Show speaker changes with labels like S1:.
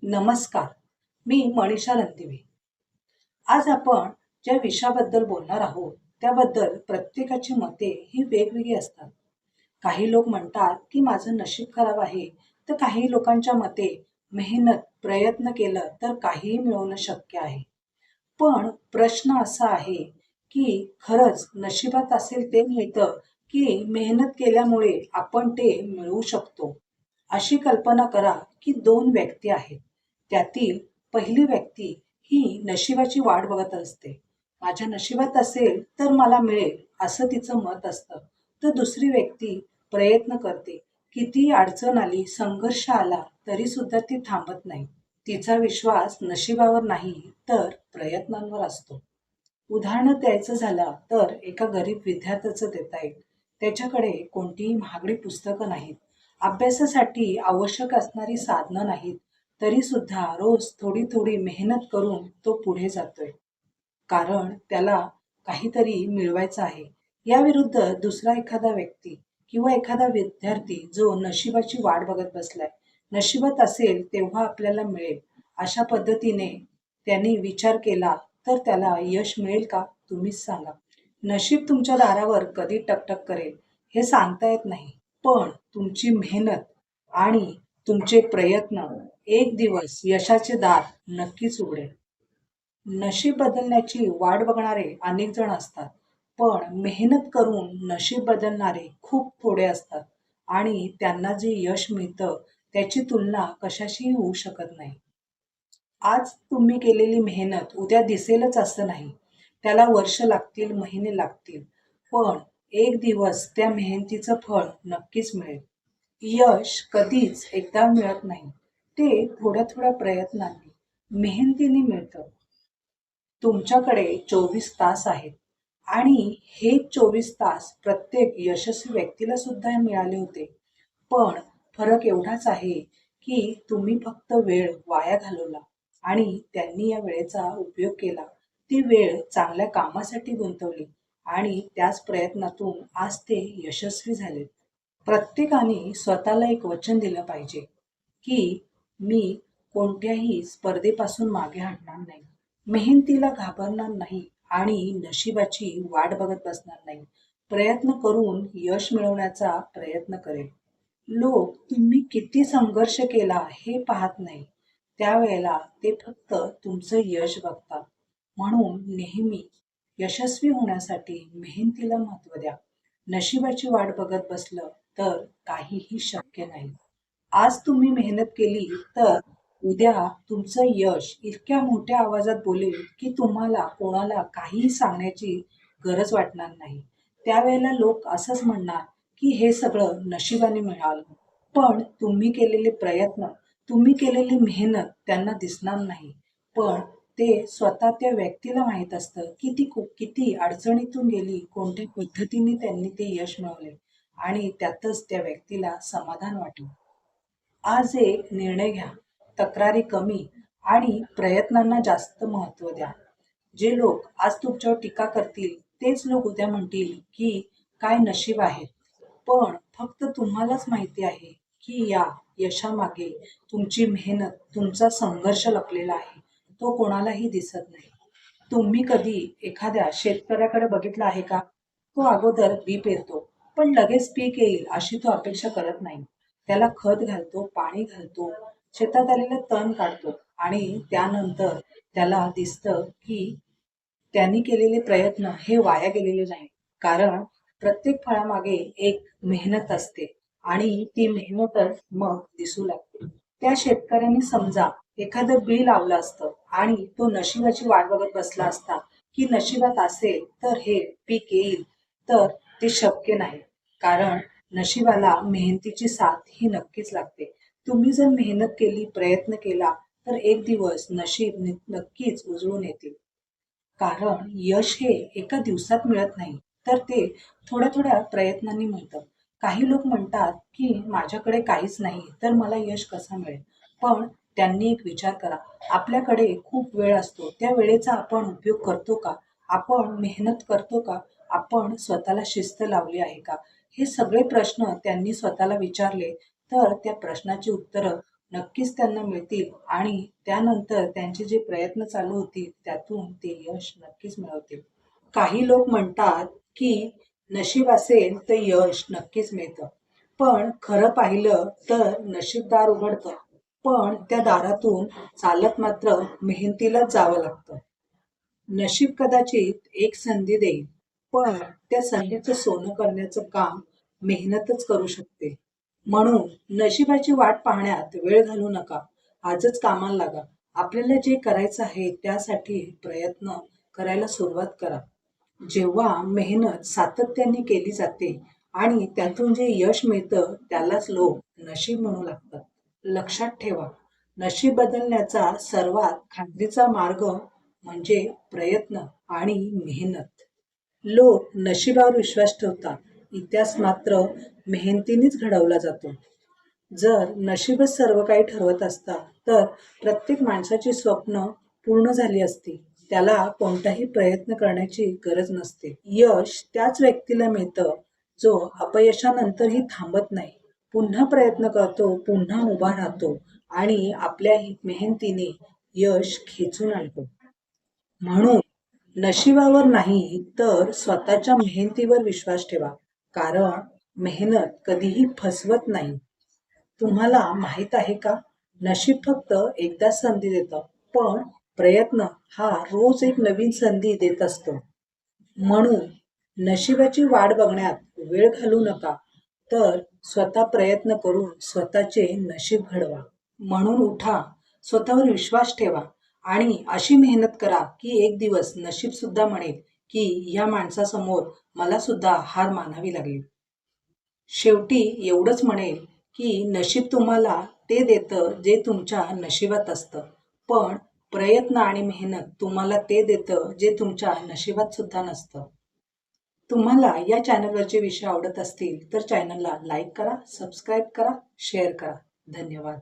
S1: नमस्कार. मी मनीषा रणदिवे. आज आपण ज्या विषयाबद्दल बोलणार आहोत, त्याबद्दल प्रत्येकाची मते ही वेगवेगळी असतात. काही लोक म्हणतात, की माझं नशीब खराब आहे, तर काही लोकांच्या मते मेहनत, प्रयत्न केलं तर काहीही मिळवणं शक्य आहे. पण प्रश्न असा आहे, की खरंच नशिबात असेल ते मिळतं, की मेहनत केल्यामुळे आपण ते मिळवू शकतो? अशी कल्पना करा, की 2 व्यक्ती आहेत. त्यातील पहिली व्यक्ती ही नशिबाची वाट बघत असते. माझ्या नशिबात असेल तर मला मिळेल, असं तिचं मत असतं. तर दुसरी व्यक्ती प्रयत्न करते. कितीही अडचण आली, संघर्ष आला, तरीसुद्धा ती थांबत नाही. तिचा विश्वास नशिबावर नाही, तर प्रयत्नांवर असतो. उदाहरण द्यायचं झालं तर एका गरीब विद्यार्थ्याचं देता येईल. त्याच्याकडे कोणतीही महागडी पुस्तकं नाहीत. अभ्यासासाठी आवश्यक असणारी साधनं नाहीत. तरी सुद्धा रोज थोडी थोडी मेहनत करून तो पुढे जातोय. कारण त्याला काहीतरी मिळवायचं आहे. याविरुद्ध दुसरा एखादा व्यक्ती किंवा एखादा विद्यार्थी जो नशिबाची वाट बघत बसलाय. नशिबात असेल तेव्हा आपल्याला मिळेल, अशा पद्धतीने त्यांनी विचार केला तर त्याला यश मिळेल का? तुम्हीच सांगा. नशीब तुमच्या दारावर कधी टकटक करेल हे सांगता येत नाही. पण तुमची मेहनत आणि तुमचे प्रयत्न एक दिवस यशाचे दार नक्कीच उघडेल. नशीब बदलण्याची वाट बघणारे अनेक जण असतात, पण मेहनत करून नशीब बदलणारे खूप थोडे असतात आणि त्यांना जे यश मिळतं त्याची तुलना कशाशीही होऊ शकत नाही. आज तुम्ही केलेली मेहनत उद्या दिसेलच असं नाही. त्याला वर्ष लागतील, महिने लागतील. पण एक दिवस त्या मेहनतीचं फळ नक्कीच मिळेल. यश कधीच एकदा मिळत नाही. ते थोड्या-थोड्या प्रयत्नांनी, मेहनतीने मिळतं. तुमच्याकडे 24 तास आहेत आणि हे 24 तास प्रत्येक यशस्वी व्यक्तीला सुद्धा मिळाले होते. पण फरक एवढाच आहे, की तुम्ही फक्त वेळ वाया घालवला आणि त्यांनी या वेळेचा उपयोग केला. ती वेळ चांगल्या कामासाठी गुंतवली आणि त्याच प्रयत्नातून आज ते यशस्वी झालेत. प्रत्येकाने स्वतःला एक वचन दिलं पाहिजे, की मी कोणत्याही स्पर्धेपासून मागे हटणार नाही. मेहनतीला घाबरणार नाही आणि नशिबाची वाट बघत बसणार नाही. प्रयत्न करून यश मिळवण्याचा प्रयत्न करेल. लोक तुम्ही किती संघर्ष केला हे पाहत नाही. त्यावेळेला ते फक्त तुमचं यश बघतात. म्हणून नेहमी यशस्वी होण्यासाठी मेहनतीला महत्त्व द्या. नशिबाची वाट बघत बसलं तर काहीही शक्य नाही. आज तुम्ही मेहनत केली तर उद्या तुमचं यश इतक्या मोठ्या आवाजात बोलेल, की तुम्हाला कोणाला काहीही सांगण्याची गरज वाटणार नाही. त्यावेळेला लोक असंच म्हणणार, की हे सगळं नशिबाने मिळालं. पण तुम्ही केलेले प्रयत्न, तुम्ही केलेली मेहनत त्यांना दिसणार नाही. पण ते स्वतः त्या व्यक्तीला माहीत असतं, की ती किती अडचणीतून गेली, कोणत्या पद्धतीने त्यांनी ते यश मिळवले आणि त्यातच त्या व्यक्तीला समाधान वाटलं. आज एक निर्णय घ्या. तक्रारी कमी आणि प्रयत्नांना जास्त महत्त्व द्या. जे लोक आज तुमच्यावर टीका करतील, तेच लोक उद्या म्हणतील, की काय नशीब आहे. पण फक्त तुम्हालाच माहिती आहे, की या यशामागे तुमची मेहनत, तुमचा संघर्ष लपलेला आहे. तो कोणालाही दिसत नाही. तुम्ही कधी एखाद्या शेतकऱ्याकडे बघितलं आहे का? तो अगोदर बी पेरतो, पण लगेच पीक येईल अशी तो अपेक्षा करत नाही. त्याला खत घालतो, पाणी घालतो, शेतात आलेलं तण काढतो आणि त्यानंतर त्याला दिसतं, की त्यांनी केलेले प्रयत्न हे वाया गेलेले नाही. कारण प्रत्येक फळामागे एक मेहनत असते आणि ती मेहनतच मग दिसू लागते. त्या शेतकऱ्यांनी समजा एखादं बी लावलं असतं आणि तो नशिबाची वाट बघत बसला असता, की नशिबात असेल तर हे पीक येईल, तर ते शक्य नाही. कारण नशिबाला मेहनतीची साथ ही नक्कीच लागते. तुम्ही जर मेहनत केली, प्रयत्न केला, तर एक दिवस नशीब नक्कीच उजळून येतील. कारण यश हे एका दिवसात मिळत नाही, तर ते थोड्या-थोड्या प्रयत्नांनी मिळतं. काही लोक म्हणतात, की माझ्याकडे काहीच नाही, तर मला यश कसं मिळेल? पण त्यांनी एक विचार करा, आपल्याकडे खूप वेळ असतो. त्या वेळेचा आपण उपयोग करतो का? आपण मेहनत करतो का? आपण स्वतःला शिस्त लावली आहे का? हे सगळे प्रश्न त्यांनी स्वतःला विचारले, तर त्या प्रश्नाची उत्तरं नक्कीच त्यांना मिळतील आणि त्यानंतर त्यांचे जे प्रयत्न चालू होतील त्यातून ते यश नक्कीच मिळवतील. काही लोक म्हणतात की नशीब असेल तर यश नक्कीच मिळतं. पण खरं पाहिलं तर नशीब दार उघडतं, पण त्या दारातून चालत मात्र मेहनतीलाच जावं लागतं. नशीब कदाचित एक संधी देईल, पण त्या संधीचं सोनं करण्याचं काम मेहनतच करू शकते. म्हणून नशिबाची वाट पाहण्यात वेळ घालवू नका. आजच कामाला लागा. आपल्याला जे करायचं आहे त्यासाठी प्रयत्न करायला सुरुवात करा. जेव्हा मेहनत सातत्याने केली जाते आणि त्यातून जे यश मिळतं त्यालाच लोक नशीब म्हणू लागतात. लक्षात ठेवा, नशीब बदलण्याचा सर्वात खात्रीचा मार्ग म्हणजे प्रयत्न आणि मेहनत. लोक नशिबावर विश्वास ठेवतात, इतिहास मात्र मेहनतीनेच घडवला जातो. जर नशीबच सर्व काही ठरवत असता तर प्रत्येक माणसाची स्वप्न पूर्ण झाली असती. त्याला कोणताही प्रयत्न करण्याची गरज नसते. यश त्याच व्यक्तीला मिळतं जो अपयशानंतरही थांबत नाही, पुन्हा प्रयत्न करतो, पुन्हा उभा राहतो आणि आपल्या मेहनतीने यश खेचून आणतो. म्हणून नशिबावर नाही तर स्वतःच्या मेहनतीवर विश्वास ठेवा, कारण मेहनत कधीही फसवत नाही. तुम्हाला माहित आहे का? नशीब फक्त एकदाच संधी देतं, पण प्रयत्न हा रोज एक नवीन संधी देत असतो. म्हणून नशिबाची वाट बघण्यात वेळ घालवू नका, तर स्वतः प्रयत्न करून स्वतःचे नशीब घडवा. म्हणून उठा, स्वतःवर विश्वास ठेवा आणि अशी मेहनत करा की एक दिवस नशीब सुद्धा म्हणेल की या माणसासमोर मला सुद्धा हार मानावी लागली. शेवटी एवढंच म्हणेल की नशीब तुम्हाला ते देतं जे तुमच्या नशिबात असतं, पण प्रयत्न आणि मेहनत तुम्हाला ते देतं जे तुमच्या नशिबात सुद्धा नसतं. तुम्हाला या चॅनलवरचे विषय आवडत असतील तर चॅनलला लाईक करा, सबस्क्राईब करा, शेअर करा. धन्यवाद.